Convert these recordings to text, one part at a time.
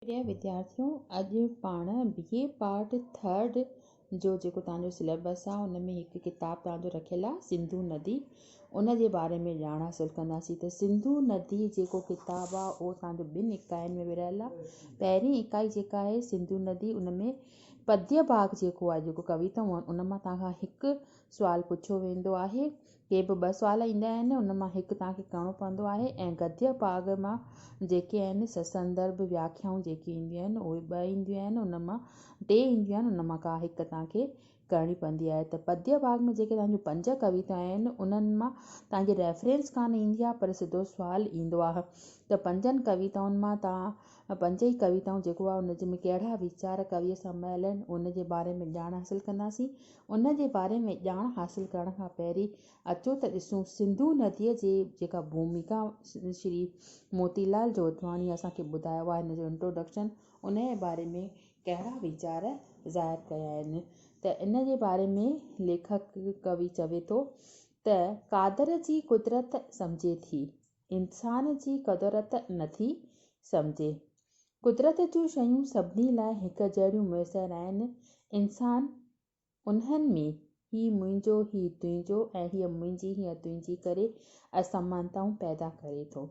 प्रिय विद्यार्थियों, अॼु पाण BA पार्ट 3 जो जेको तव्हांजो सिलेबस आहे उन में हिकु किताबु तव्हांजो रखियलु आहे सिंधु नदी। उन जे बारे में ॼाण हासिलु कंदासीं। त सिंधु नदी जेको किताबु आहे उहो तव्हांजो 2 इकाइनि में विरियलु आहे। पहिरीं इकाई जेका आहे सिंधु नदी, उन में पद्य भाग जेको आहे, जेको कविताऊं आहिनि, उन मां तव्हांखां हिकु सुवालु पुछियो वेंदो आहे। के बि 2 सुवाल ईंदा आहिनि, उन मां हिकु तव्हांखे करिणो पवंदो आहे। ऐं गद्य भाग मां जेके आहिनि संदर्भ व्याख्याऊं जेके ईंदियूं आहिनि उहे 2 ईंदियूं आहिनि, उन मां 2 ईंदियूं आहिनि, उन मां का हिकु तव्हांखे करणी पवंदी आहे। त पद्य भाग में जेके तव्हांजूं 5 कविता आहिनि उन्हनि मां तव्हांजी रेफरेंस कान ईंदी आहे, पर सिधो सुवालु ईंदो आहे। त 5 कविताउनि मां तव्हां 5 ई कविताऊं जेको आहे उन जे में कहिड़ा वीचार कवीअ सां मिलियल आहिनि उन जे बारे में ॼाण हासिलु कंदासीं। उन जे बारे में ॼाण हासिलु करण खां पहिरीं अचो त ॾिसूं सिंधु नदीअ जे जेका भूमिका श्री मोतीलाल जोतवाणी असांखे ॿुधायो आहे, हिन जो इंट्रोडक्शन, उन जे बारे में कहिड़ा वीचार ज़ाहिर कया आहिनि। त इन जे बारे में लेखक कवि चवे थो त क़ादर जी कुदरत सम्झे थी, इंसान जी क़दरत नथी सम्झे। कुदरत जूं शयूं सभिनी लाइ हिकु जहिड़ियूं मुयसरु आहिनि। इंसान उन्हनि में ही मुंहिंजो, ही तुंहिंजो ऐं हीअ मुंहिंजी, हीअ तुंहिंजी करे असमानताऊं पैदा करे थो,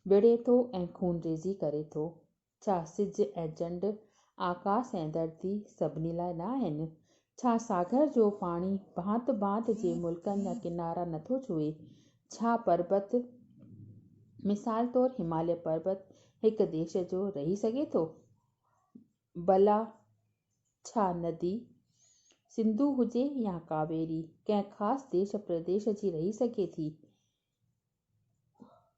विड़े थो ऐं खून रेज़ी करे थो। छा सिज ऐं चंड, आकाश ऐं धरती सभिनी लाइ न आहिनि? छा सागर जो पाणी भांत भांत जे मुल्कनि जा किनारा नथो छुए? छा पर्बत, मिसाल तौरु हिमालय पर्बत, हिकु देश जो रही सघे थो? भला छा नदी सिंधु हुजे या कावेरी कंहिं ख़ासि देश प्रदेश जी रही सघे थी?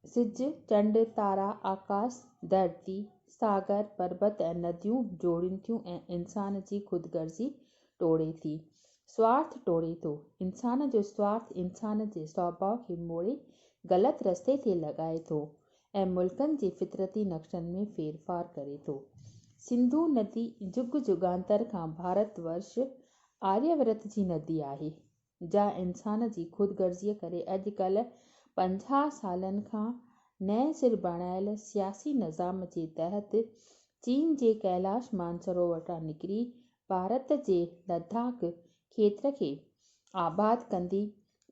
सिज, चंड, तारा, आकाश, धरती, सागर, पर्बत ऐं नदियूं जोड़नि थियूं ऐं इंसान जी ख़ुदगर्ज़ी टोड़े थी, स्वार्थ टोड़े थो। इंसान जो स्वार्थ इंसान जे स्वभाव खे मोड़े ग़लति रस्ते ते लॻाए थो ऐं मुल्कनि जे फितरती नक्शनि में फेरफार करे थो। सिंधु नदी जुग जुगांतर खां भारत वर्ष आर्यव्रत जी नदी आहे, जा इंसान जी ख़ुदगर्ज़ीअ करे अॼुकल्ह 50 सालनि खां नए सिर बणायल सियासी निज़ाम जे तहत चीन जे कैलाश मानसरोवर वटां निकिरी भारत जे लद्दाख खेत्र खे आबाद कंदी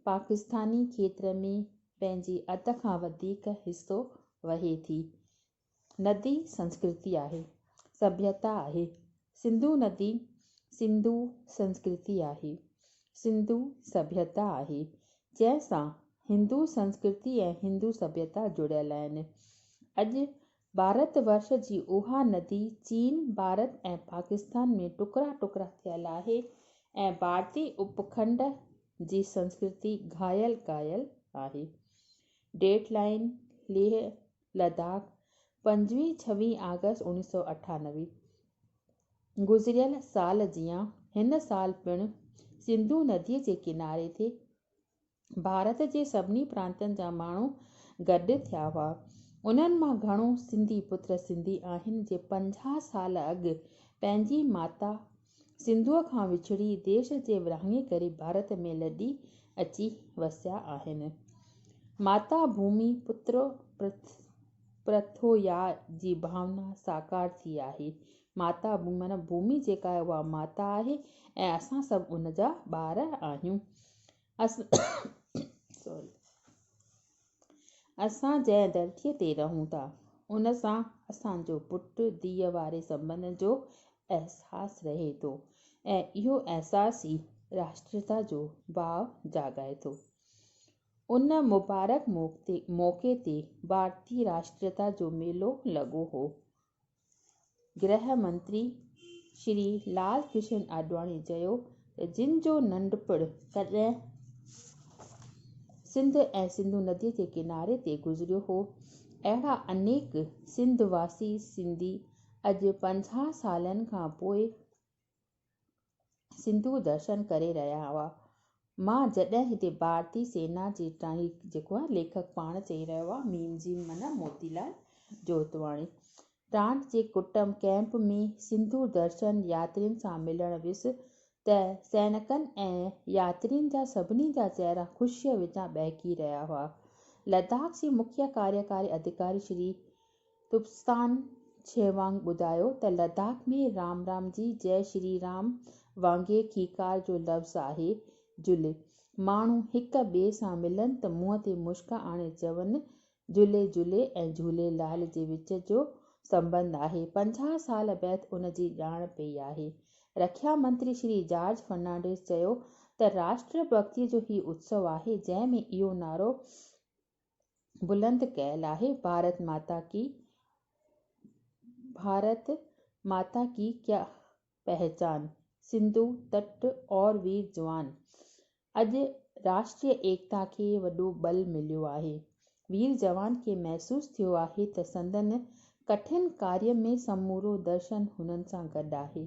पाकिस्तानी खेत्र में पंहिंजी अध खां वधीक हिसो वहे थी। नदी संस्कृति आहे, सभ्यता आहे। सिंधु नदी सिंधु संस्कृति आहे, सिंधु सभ्यता आहे, जंहिंसां हिंदू संस्कृति ऐं हिंदू सभ्यता जुड़ियल आहिनि। अॼु भारत वर्ष जी उहा नदी चीन, भारत ऐं पाकिस्तान में टुकड़ा टुकड़ा थियल आहे ऐं भारतीय उपखंड जी संस्कृति घायल कायल आहे। डेट लाइन लेह लद्दाख 25-26 अगस्त 1998। गुज़िरियल साल जीअं हिन साल पिणु सिंधु नदीअ जे किनारे ते भारत जे सभिनी प्रांतनि जा माण्हू गॾु थिया हुआ। उन्हनि मां घणो सिंधी पुत्र सिंधी आहिनि जे 50 साल अॻु पंहिंजी माता सिंधुअ खां विछड़ी देश जे विरहाङे करे भारत में लॾी अची वसिया आहिनि। माता भूमि पुत्रो प्रथोया जी भावना साकार थी आहे। माता भूमि माना भूमि जेका आहे उहा माता आहे ऐं असां सभु उन जा ॿार आहियूं। असां जंहिं धरतीअ ते रहूं था उन सां असांजो पुटु धीअ वारे संबंध जो अहसासु रहे थो ऐं इहो अहसासु ई राष्ट्रीयता जो भाव जाॻाए थो। उन मुबारक मौक़े ते भारतीय राष्ट्रीयता जो मेलो लॻो हो। गृह मंत्री श्री लाल कृष्ण आडवाणी चयो त जिन जो नंढपण कॾहिं सिंध ऐं सिंधु नदीअ जे किनारे ते गुज़रियो हो, अहिड़ा अनेक सिंधवासी सिंधी अॼु 50 सालनि खां पोइ सिंधु दर्शन करे रहिया हुआ। मां जॾहिं हिते भारतीय सेना जे ताईं जेको आहे लेखक पाण चई रहियो आहे, मीम माना मोतीलाल जोतवाणी, प्रांत जे कुटम कैंप में सिंधु दर्शन यात्रियुनि सां मिलण वियुसि त सैनिकनि ऐं यात्रियुनि जा सभिनी जा चहिरा ख़ुशीअ विचां बहकी रहिया हुआ। लद्दाख जे मुख्य कार्यकारी अधिकारी श्री तुप्तान छेवांग ॿुधायो त लद्दाख में राम राम जी जय श्री राम वांगुरु खीकार जो लफ़्ज़ आहे जुले। माण्हू हिक ॿिए सां मिलनि त मुंहं ते मुश्क आणे चवनि झूले झूले ऐं झूलेलाल जे विच जो संबंध आहे। 50 साल बैदि उन जी ॼाण पई आहे। रक्षा मंत्री श्री जॉर्ज फर्नांडिस चयो त राष्ट्र भक्तीअ जो ही उत्सव आहे जंहिं में इहो नारो बुलंद कयल आहे, भारत माता की क्या पहचान, सिंधु तट और वीर जवान। अॼु राष्ट्रीय एकता खे वॾो बल मिलियो आहे। वीर जवान खे महसूसु थियो आहे त संदन कठिन कार्य में समूरो दर्शन हुननि सां गॾु आहे।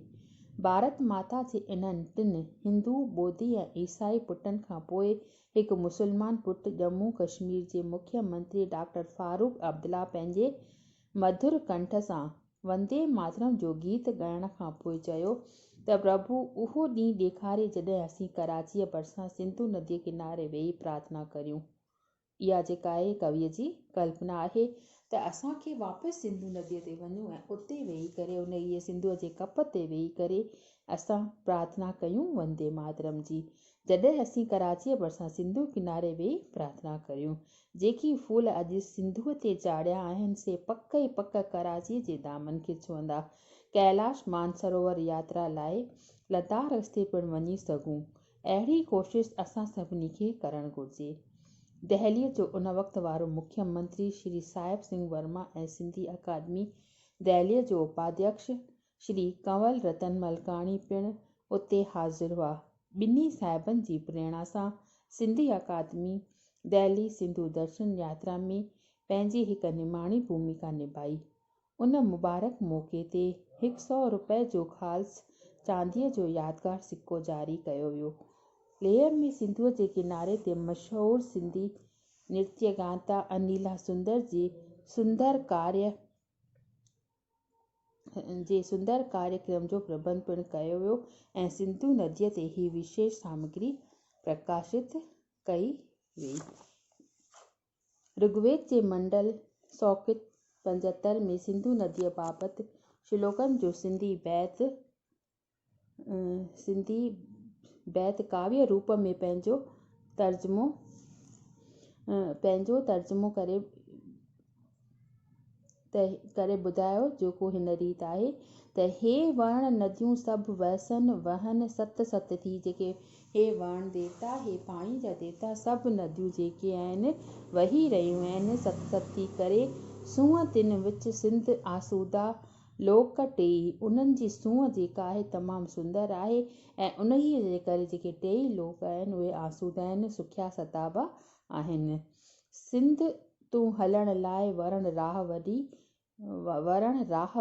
भारत माता जे इन्हनि टिनि हिंदू, ॿोधी ऐं ईसाई पुटनि खां पोइ हिकु मुस्लमान पुटु जम्मू कश्मीर जे मुख्यमंत्री डॉक्टर फारूक अब्दुल्ला पंहिंजे मधुर कंठ सां वंदे मातरम जो गीत ॻाइण खां पोइ चयो त प्रभु उहो ॾींहुं ॾेखारे जॾहिं असीं कराचीअ भरिसां सिंधु नदीअ किनारे वेही प्रार्थना करियूं। इहा जेका आहे कविअ जी कल्पना आहे त असांखे वापसि सिंधु नदीअ ते वञूं ऐं उते वेही करे उन इहे सिंधुअ जे कप ते वेही करे असां प्रार्थना कयूं वंदे मातरम जी। जॾहिं असीं कराचीअ भरिसां सिंधु किनारे वेही प्रार्थना करियूं। जेकी फूल अॼु सिंधुअ ते चाढ़िया आहिनि से पक ई पक कराचीअ जे दामन खे छुहंदा। कैलाश मानसरोवर यात्रा लाइ लद्दाख रस्ते पिणु वञी सघूं। अहिड़ी कोशिशि असां सभिनी खे करणु घुरिजे। दहलीअ जो उन वक़्त वारो मुख्यमंत्री श्री साहिब सिंह वर्मा ऐं सिंधी अकादमी दहलीअ जो उपाध्यक्ष श्री कंवल रतन मलकाणी पिणु उते हाज़िर हुआ। ॿिन्ही साहिबनि जी प्रेरणा सां सिंधी अकादमी दहली सिंधु दर्शन यात्रा में पंहिंजी हिकु निमाणी भूमिका निभाई। उन मुबारक मौक़े ते 100 रुपए जो ख़ालस चांदीअ जो यादगार सिक्को जारी कयो वियो। लेह में सिंधुअ जे किनारे ते मशहूरु सिंधी नृत्यगाता अनीला सुंदर जे सुंदर कार्यक्रम जो प्रबंध पिणु कयो वियो ऐं सिंधु नदीअ ते ही विशेष सामग्री प्रकाशित कई वई। ऋग्वेद जे मंडल सौकित 75 में सिंधु नदीअ बाबति श्लोकनि जो सिंधी बैत काव्य रूप में पंहिंजो तर्जुमो करे ॿुधायो, जेको हिन रीति आहे त हे वर्ण नदियूं सभु वहनि सत सत थी। जेके हे वर्ण देवता, हे पाणी जा देवता, सभु नदियूं जेके आहिनि वही रहियूं आहिनि सत सत थी करे। सूंहं तिन विच सिंध आसूदा लोक टेई। उन्हनि जी सूंहं जेका आहे तमामु सुंदर आहे ऐं उन ई जे करे जेके टेई लोक आहिनि उहे आसूदा आहिनि, सुखिया सताबा आहिनि। सिंध तूं हलण लाइ वरण राह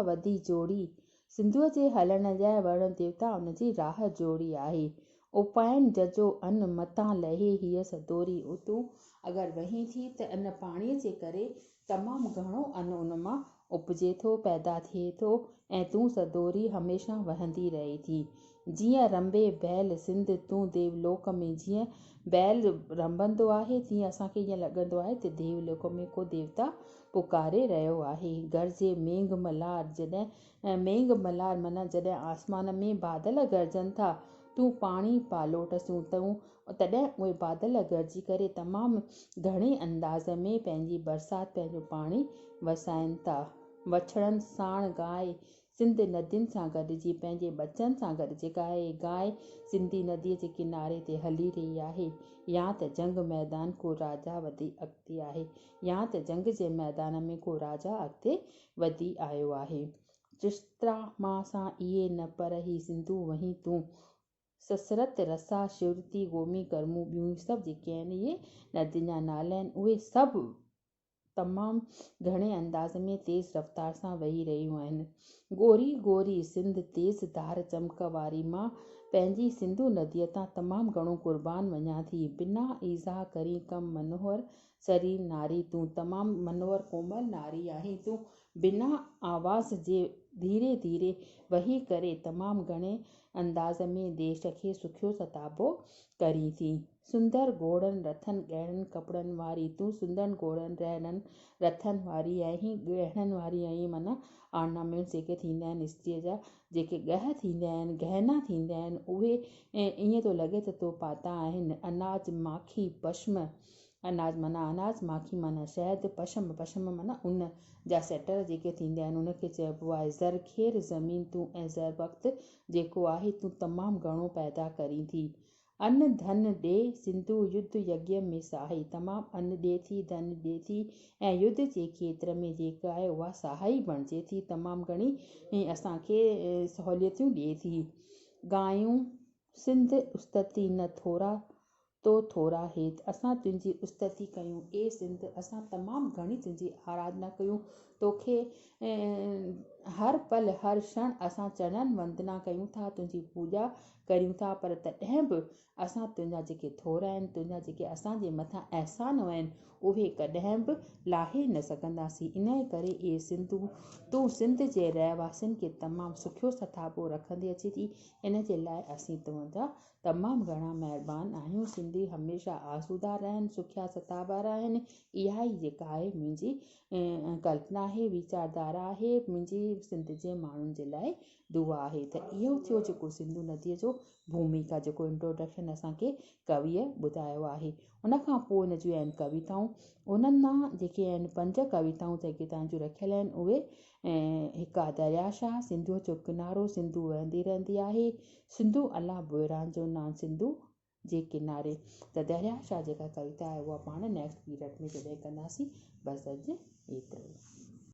वधी जोड़ी। सिंधुअ जे हलण लाइ वरण देवता उन जी राह जोड़ी आहे। उपायन जजो अन मतां लहे हीअ सदोरी। तूं अगरि वहीं थी त इन पाणीअ जे करे तमामु घणो अन्न उन मां उपजे थो, पैदा थिए थो ऐं तूं सदोरी हमेशह वहंदी रहे थी। जीअं रंबे बैल सिंध तूं देवलोक में। जीअं बैल रंबंदो आहे तीअं असांखे ईअं लॻंदो आहे त देवलोक में को देवता पुकारे रहियो आहे। गरजे मेंघ मल्हार। जॾहिं मेंघ मल्हार माना जॾहिं आसमान में बादल गरजनि था, तूं पाणी पालोटसूं तॾहिं उहे बादल गरजी करे तमामु घणे अंदाज़ में पंहिंजी बरसाति, पंहिंजो पाणी वसाइनि था। वछड़नि साण गांइ सिंध नदियुनि सां गॾिजी पंहिंजे बचनि सां गॾु जेका आहे गांइ सिंधी नदीअ जे किनारे ते हली रही आहे। या त जंग मैदान को राजा वधी अॻिते आहे, या त जंग जे मैदान में को राजा अॻिते वधी आयो आहे। चिस्त्रा मां सां इहे न पर ही सिंधु वहीं तूं। ससरत रसा शिवरती गोमी करमू। ॿियूं सभु जेके आहिनि इहे नदियुनि जा नाला आहिनि। उहे सभु तमामु घणे अंदाज़ में तेज़ रफ़्तार सां वही रहियूं आहिनि। गोरी गोरी सिंध तेज़ धार चमक वारी। मां पंहिंजी सिंधु नदीअ तां तमामु घणो क़ुर्बान वञा थी। बिना ईज़ा करी कम मनोहर शरीर नारी। तूं तमामु मनोहर कोमल नारी आहीं। तूं बिना आवाज़ जे धीरे धीरे वही करे तमामु घणे अंदाज़ में देश खे सुखियो सताबो करी थी। सुंदर घोड़नि रथनि गहरनि कपिड़नि वारी तूं सुंदर घोड़नि रहननि रथनि वारी आहीं गहननि वारी आहीं माना ऑर्नामेंट्स जेके थींदा आहिनि स्त्रीअ जा जेके गह थींदा आहिनि गहना थींदा आहिनि उहे ईअं थो लॻे त तो पाता आहिनि। अनाज माखी पश्म अनाज माना अनाज माखी माना शहद पश्म माना उन जा सेटर जेके थींदा आहिनि उनखे चइबो आहे ज़रखेर ज़मीन तूं ऐं ज़र वक़्तु जेको आहे तूं तमामु घणो पैदा करी थी। अन्न धन ॾे सिंधु युद्ध यज्ञ में सहाई तमामु अन्न ॾिए थी धन ॾिए थी ऐं युद्ध जे खेत्र में जेका आहे उहा सहाई बणिजे थी तमामु घणी असांखे सहूलियतूं ॾिए थी। गायूं सिंध उस्तती न थोरा तो थोरा हेठि असां तुंहिंजी उस्तती कयूं ए सिंध असां तमामु घणी तुंहिंजी आराधना कयूं तोखे हर पल हर क्षण असां चरणनि वंदना कयूं था तुंहिंजी पूॼा करियूं था पर तॾहिं बि असां तुंहिंजा जेके थोर आहिनि तुंहिंजा जेके असांजे मथां अहसान आहिनि उहे कॾहिं बि लाहे न सघंदासीं। इन करे इहे सिंधू तूं सिंध जे रहवासियुनि खे तमामु सुखियो सथाबो रखंदी अचे थी इन जे लाइ असीं तुंहिंजा तमामु घणा महिरबानी आहियूं। सिंधी हमेशह आसूदा रहनि सुखिया सताबा रहनि इहा ई जेका आहे मुंहिंजी कल्पना आहे वीचारधारा आहे मुंहिंजी सिंध जे माण्हुनि जे लाइ दुआ आहे। त इहो थियो जेको सिंधु नदीअ जो भूमिका जेको इंट्रोडक्शन असांखे कविअ ॿुधायो आहे। उनखां पोइ इन जूं आहिनि कविताऊं उन्हनि मां जेके आहिनि 5 कविताऊं जेके तव्हांजूं रखियल आहिनि उहे हिकु आहे दरियाशाह सिंधुअ जो किनारो सिंधु वहंदी रहंदी आहे सिंधु अला बुहिरान जो नाम सिंधु जे किनारे। त दरियाशाह जेका कविता आहे उहा पाण नेक्स्ट पीरियड में जॾहिं कंदासीं बसि अॼु एतिरो।